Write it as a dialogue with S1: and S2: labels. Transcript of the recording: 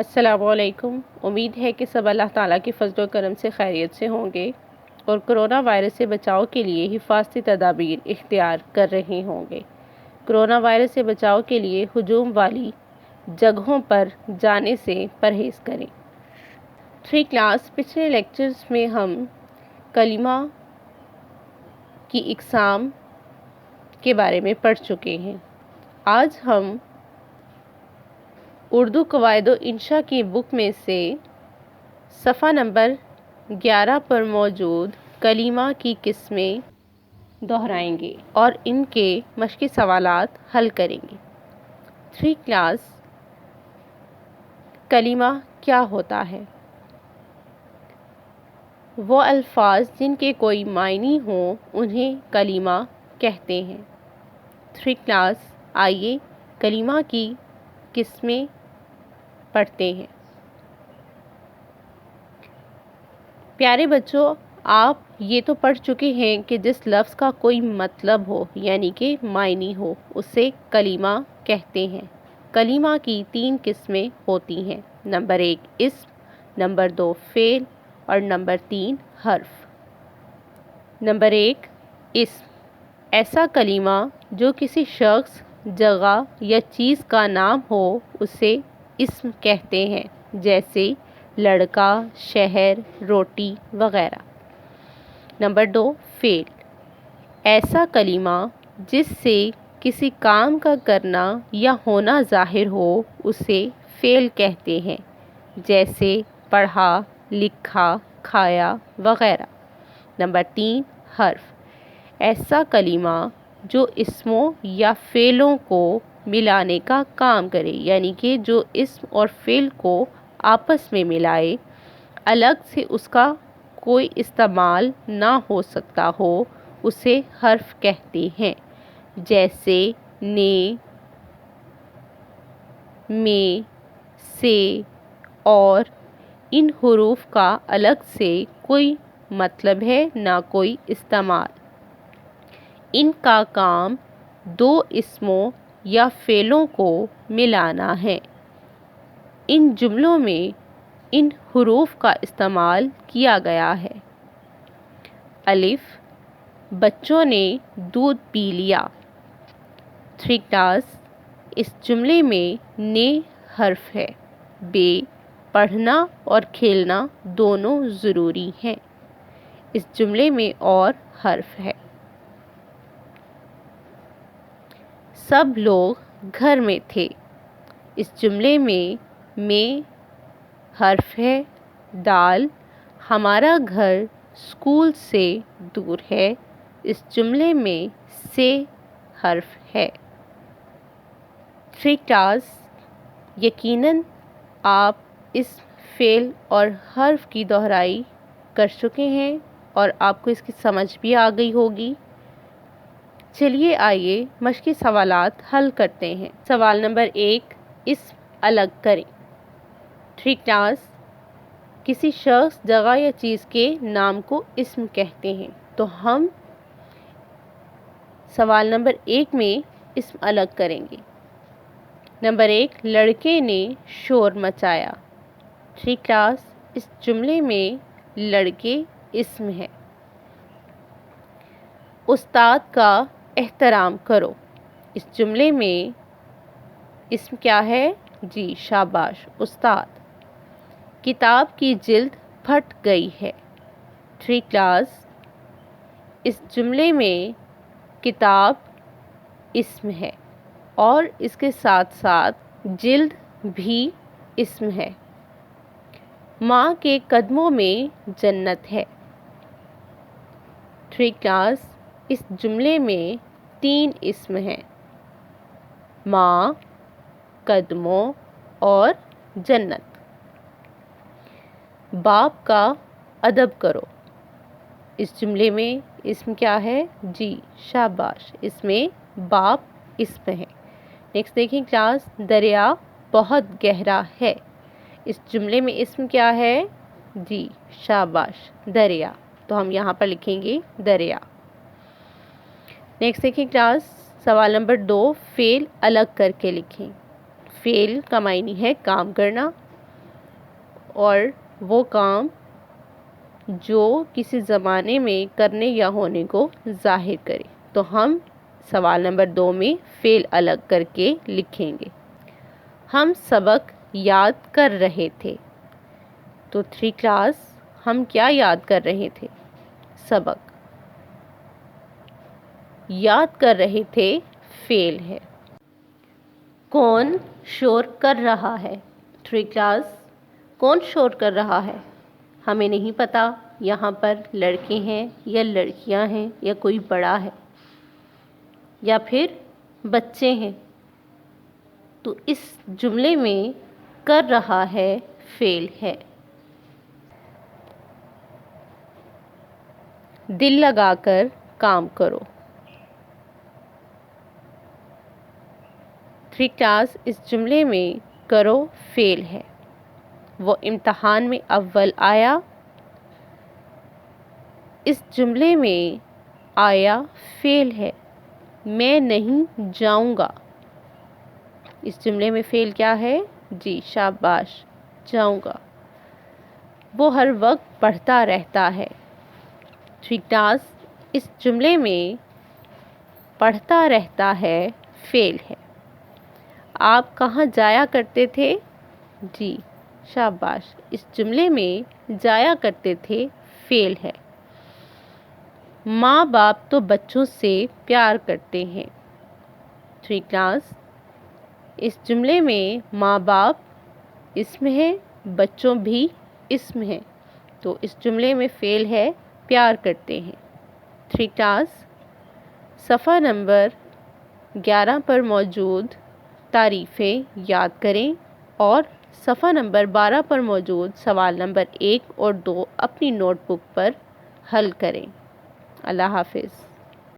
S1: السلام علیکم۔ امید ہے کہ سب اللہ تعالیٰ کی فضل و کرم سے خیریت سے ہوں گے اور کرونا وائرس سے بچاؤ کے لیے حفاظتی تدابیر اختیار کر رہے ہوں گے۔ کرونا وائرس سے بچاؤ کے لیے ہجوم والی جگہوں پر جانے سے پرہیز کریں۔ 3 کلاس پچھلے لیکچرز میں ہم کلمہ کی اقسام کے بارے میں پڑھ چکے ہیں۔ آج ہم اردو قواعد و انشاء کی بک میں سے صفحہ نمبر 11 پر موجود کلمہ کی قسمیں دہرائیں گے اور ان کے مشقی سوالات حل کریں گے۔ 3 کلاس کلمہ کیا ہوتا ہے؟ وہ الفاظ جن کے کوئی معنی ہوں انہیں کلمہ کہتے ہیں۔ 3 کلاس آئیے کلمہ کی قسمیں پڑھتے ہیں۔ پیارے بچوں، آپ یہ تو پڑھ چکے ہیں کہ جس لفظ کا کوئی مطلب ہو یعنی کہ معنی ہو اسے کلمہ کہتے ہیں۔ کلمہ کی 3 قسمیں ہوتی ہیں۔ نمبر 1 اسم، نمبر 2 فعل اور نمبر 3 حرف۔ نمبر 1 اسم، ایسا کلمہ جو کسی شخص، جگہ یا چیز کا نام ہو اسے اسم کہتے ہیں، جیسے لڑکا، شہر، روٹی وغیرہ۔ نمبر 2 فعل، ایسا کلمہ جس سے کسی کام کا کرنا یا ہونا ظاہر ہو اسے فعل کہتے ہیں، جیسے پڑھا، لکھا، کھایا وغیرہ۔ نمبر 3 حرف، ایسا کلمہ جو اسموں یا فعلوں کو ملانے کا کام کرے، یعنی کہ جو اسم اور فعل کو آپس میں ملائے، الگ سے اس کا کوئی استعمال نہ ہو سکتا ہو اسے حرف کہتے ہیں، جیسے نے، میں، سے اور۔ ان حروف کا الگ سے کوئی مطلب ہے نہ کوئی استعمال۔ ان کا کام 2 اسموں یا فعلوں کو ملانا ہے۔ ان جملوں میں ان حروف کا استعمال کیا گیا ہے۔ الف، بچوں نے دودھ پی لیا۔ 3 کلاس اس جملے میں نے حرف ہے۔ بے، پڑھنا اور کھیلنا دونوں ضروری ہیں۔ اس جملے میں اور حرف ہے۔ سب لوگ گھر میں تھے۔ اس جملے میں حرف ہے۔ دال، ہمارا گھر اسکول سے دور ہے۔ اس جملے میں سے حرف ہے۔ 3 کلاس یقیناً آپ اس فعل اور حرف کی دہرائی کر چکے ہیں اور آپ کو اس کی سمجھ بھی آ گئی ہوگی۔ چلیے آئیے مشقی سوالات حل کرتے ہیں۔ سوال نمبر 1 اسم الگ کریں۔ 3 کلاس کسی شخص، جگہ یا چیز کے نام کو اسم کہتے ہیں، تو ہم سوال نمبر 1 میں اسم الگ کریں گے۔ نمبر 1 لڑکے نے شور مچایا۔ 3 کلاس اس جملے میں لڑکے اسم ہے۔ استاد کا احترام کرو۔ اس جملے میں اسم کیا ہے؟ جی شاباش، استاد۔ کتاب کی جلد پھٹ گئی ہے۔ 3 کلاس اس جملے میں کتاب اسم ہے اور اس کے ساتھ ساتھ جلد بھی اسم ہے۔ ماں کے قدموں میں جنت ہے۔ 3 کلاس اس جملے میں 3 اسم ہیں، ماں، قدموں اور جنت۔ باپ کا ادب کرو۔ اس جملے میں اسم کیا ہے؟ جی شاباش، اس میں باپ اسم ہے۔ نیکسٹ دیکھیں کلاس دریا بہت گہرا ہے۔ اس جملے میں اسم کیا ہے؟ جی شاباش، دریا، تو ہم یہاں پر لکھیں گے دریا۔ نیکسٹ دیکھیں کلاس سوال نمبر 2 فعل الگ کر کے لکھیں۔ فعل کا معنی ہے کام کرنا اور وہ کام جو کسی زمانے میں کرنے یا ہونے کو ظاہر کرے۔ تو ہم سوال نمبر 2 میں فعل الگ کر کے لکھیں گے۔ ہم سبق یاد کر رہے تھے۔ تو 3 کلاس ہم کیا یاد کر رہے تھے؟ سبق۔ یاد کر رہے تھے فعل ہے۔ کون شور کر رہا ہے؟ 3 کلاس کون شور کر رہا ہے؟ ہمیں نہیں پتا یہاں پر لڑکے ہیں یا لڑکیاں ہیں یا کوئی بڑا ہے یا پھر بچے ہیں۔ تو اس جملے میں کر رہا ہے فعل ہے۔ دل لگا کر کام کرو۔ 3 کلاس اس جملے میں کرو فعل ہے۔ وہ امتحان میں اول آیا۔ اس جملے میں آیا فعل ہے۔ میں نہیں جاؤں گا۔ اس جملے میں فعل کیا ہے؟ جی شاباش، جاؤں گا۔ وہ ہر وقت پڑھتا رہتا ہے۔ 3 کلاس اس جملے میں پڑھتا رہتا ہے فعل ہے۔ آپ کہاں جایا کرتے تھے؟ جی شاباش، اس جملے میں جایا کرتے تھے فعل ہے۔ ماں باپ تو بچوں سے پیار کرتے ہیں۔ 3 کلاس اس جملے میں ماں باپ اسم ہے، بچوں بھی اسم ہے، تو اس جملے میں فعل ہے پیار کرتے ہیں۔ 3 کلاس صفحہ نمبر 11 پر موجود تعریفیں یاد کریں اور صفحہ نمبر 12 پر موجود سوال نمبر 1 اور 2 اپنی نوٹ بک پر حل کریں۔ اللہ حافظ۔